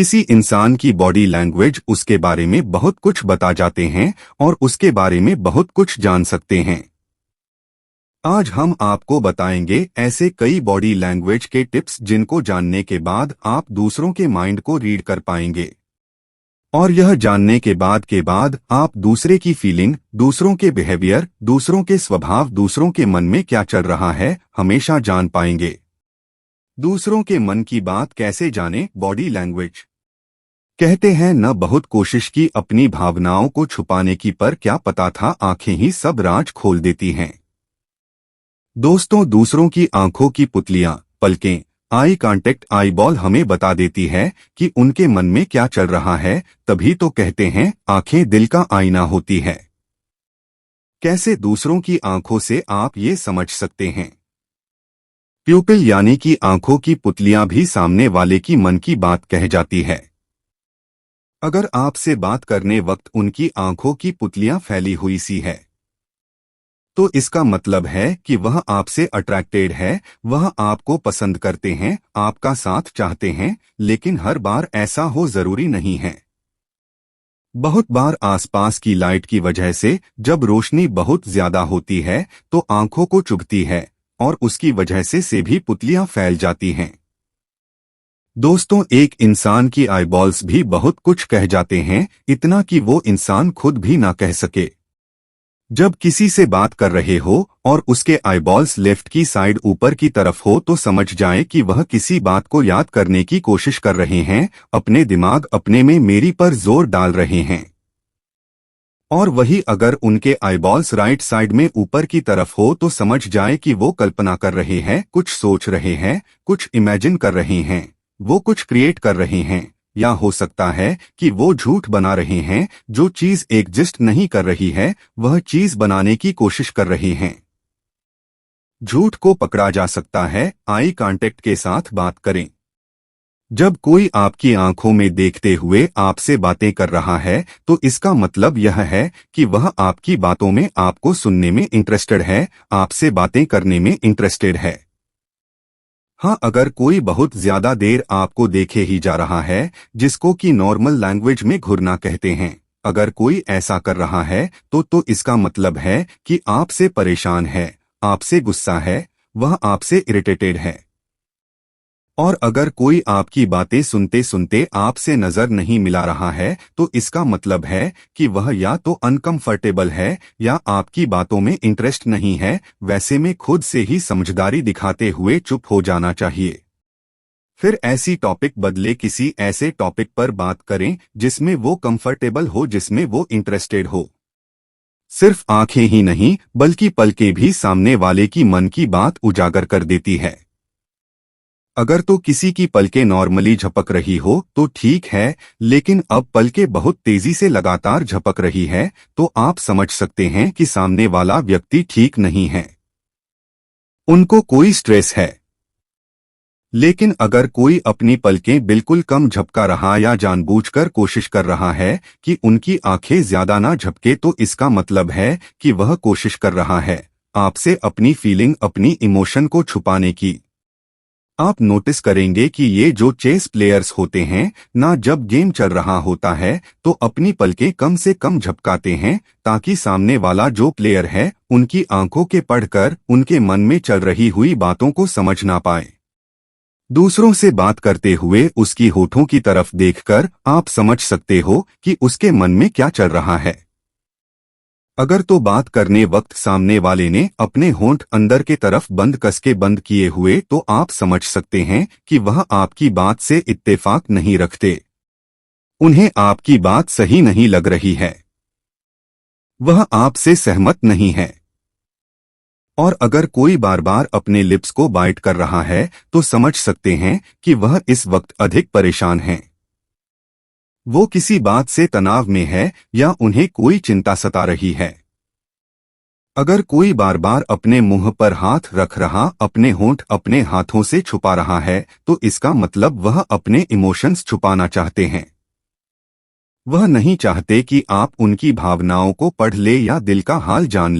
किसी इंसान की बॉडी लैंग्वेज उसके बारे में बहुत कुछ बता जाते हैं और उसके बारे में बहुत कुछ जान सकते हैं। आज हम आपको बताएंगे ऐसे कई बॉडी लैंग्वेज के टिप्स जिनको जानने के बाद आप दूसरों के माइंड को रीड कर पाएंगे। और यह जानने के बाद आप दूसरे की फीलिंग, दूसरों के बिहेवियर, दूसरों के स्वभाव, दूसरों के मन में क्या चल रहा है हमेशा जान पाएंगे। दूसरों के मन की बात कैसे जाने? Body language. कहते हैं न बहुत कोशिश की अपनी भावनाओं को छुपाने की, पर क्या पता था आंखें ही सब राज खोल देती हैं। दोस्तों, दूसरों की आंखों की पुतलियां, पलकें, आई कांटेक्ट, आई बॉल हमें बता देती है कि उनके मन में क्या चल रहा है। तभी तो कहते हैं आंखें दिल का आईना होती है। कैसे दूसरों की आंखों से आप ये समझ सकते हैं? प्यूपिल यानी कि आंखों की पुतलियां भी सामने वाले की मन की बात कह जाती है। अगर आपसे बात करने वक्त उनकी आंखों की पुतलियां फैली हुई सी है तो इसका मतलब है कि वह आपसे अट्रैक्टेड है, वह आपको पसंद करते हैं, आपका साथ चाहते हैं। लेकिन हर बार ऐसा हो जरूरी नहीं है। बहुत बार आसपास की लाइट की वजह से जब रोशनी बहुत ज्यादा होती है तो आंखों को चुभती है और उसकी वजह से भी पुतलियां फैल जाती हैं। दोस्तों, एक इंसान की आईबॉल्स भी बहुत कुछ कह जाते हैं, इतना कि वो इंसान खुद भी ना कह सके। जब किसी से बात कर रहे हो और उसके आईबॉल्स लेफ्ट की साइड ऊपर की तरफ हो तो समझ जाएं कि वह किसी बात को याद करने की कोशिश कर रहे हैं, अपने दिमाग अपने में मेरी पर जोर डाल रहे हैं। और वही अगर उनके आईबॉल्स राइट साइड में ऊपर की तरफ हो तो समझ जाए कि वो कल्पना कर रहे हैं, कुछ सोच रहे हैं, कुछ इमेजिन कर रहे हैं, वो कुछ क्रिएट कर रहे हैं। या हो सकता है कि वो झूठ बना रहे हैं, जो चीज एग्जिस्ट नहीं कर रही है वह चीज बनाने की कोशिश कर रहे हैं। झूठ को पकड़ा जा सकता है आई कांटेक्ट के साथ बात करें। जब कोई आपकी आंखों में देखते हुए आपसे बातें कर रहा है तो इसका मतलब यह है कि वह आपकी बातों में आपको सुनने में इंटरेस्टेड है, आपसे बातें करने में इंटरेस्टेड है। हाँ, अगर कोई बहुत ज्यादा देर आपको देखे ही जा रहा है, जिसको कि नॉर्मल लैंग्वेज में घूरना कहते हैं, अगर कोई ऐसा कर रहा है तो इसका मतलब है कि आपसे परेशान है, आपसे गुस्सा है, वह आपसे इरिटेटेड है। और अगर कोई आपकी बातें सुनते सुनते आपसे नजर नहीं मिला रहा है तो इसका मतलब है कि वह या तो अनकंफर्टेबल है या आपकी बातों में इंटरेस्ट नहीं है। वैसे में खुद से ही समझदारी दिखाते हुए चुप हो जाना चाहिए। फिर ऐसी टॉपिक बदले, किसी ऐसे टॉपिक पर बात करें जिसमें वो कंफर्टेबल हो, जिसमें वो इंटरेस्टेड हो। सिर्फ आंखें ही नहीं बल्कि पलकें भी सामने वाले की मन की बात उजागर कर देती है। अगर तो किसी की पलकें नॉर्मली झपक रही हो तो ठीक है, लेकिन अब पलकें बहुत तेजी से लगातार झपक रही है तो आप समझ सकते हैं कि सामने वाला व्यक्ति ठीक नहीं है, उनको कोई स्ट्रेस है। लेकिन अगर कोई अपनी पलकें बिल्कुल कम झपका रहा या जानबूझकर कोशिश कर रहा है कि उनकी आंखें ज्यादा ना झपके तो इसका मतलब है कि वह कोशिश कर रहा है आपसे अपनी फीलिंग, अपनी इमोशन को छुपाने की। आप नोटिस करेंगे कि ये जो चेस प्लेयर्स होते हैं ना, जब गेम चल रहा होता है तो अपनी पलकें कम से कम झपकाते हैं ताकि सामने वाला जो प्लेयर है उनकी आंखों के पढ़कर उनके मन में चल रही हुई बातों को समझ ना पाए। दूसरों से बात करते हुए उसकी होठों की तरफ देखकर आप समझ सकते हो कि उसके मन में क्या चल रहा है। अगर तो बात करने वक्त सामने वाले ने अपने होंठ अंदर के तरफ बंद कसके बंद किए हुए तो आप समझ सकते हैं कि वह आपकी बात से इत्तेफाक नहीं रखते, उन्हें आपकी बात सही नहीं लग रही है, वह आपसे सहमत नहीं है। और अगर कोई बार बार अपने लिप्स को बाइट कर रहा है तो समझ सकते हैं कि वह इस वक्त अधिक परेशान है, वो किसी बात से तनाव में है या उन्हें कोई चिंता सता रही है। अगर कोई बार बार अपने मुंह पर हाथ रख रहा, अपने होंठ अपने हाथों से छुपा रहा है तो इसका मतलब वह अपने इमोशंस छुपाना चाहते हैं। वह नहीं चाहते कि आप उनकी भावनाओं को पढ़ ले या दिल का हाल जान ले।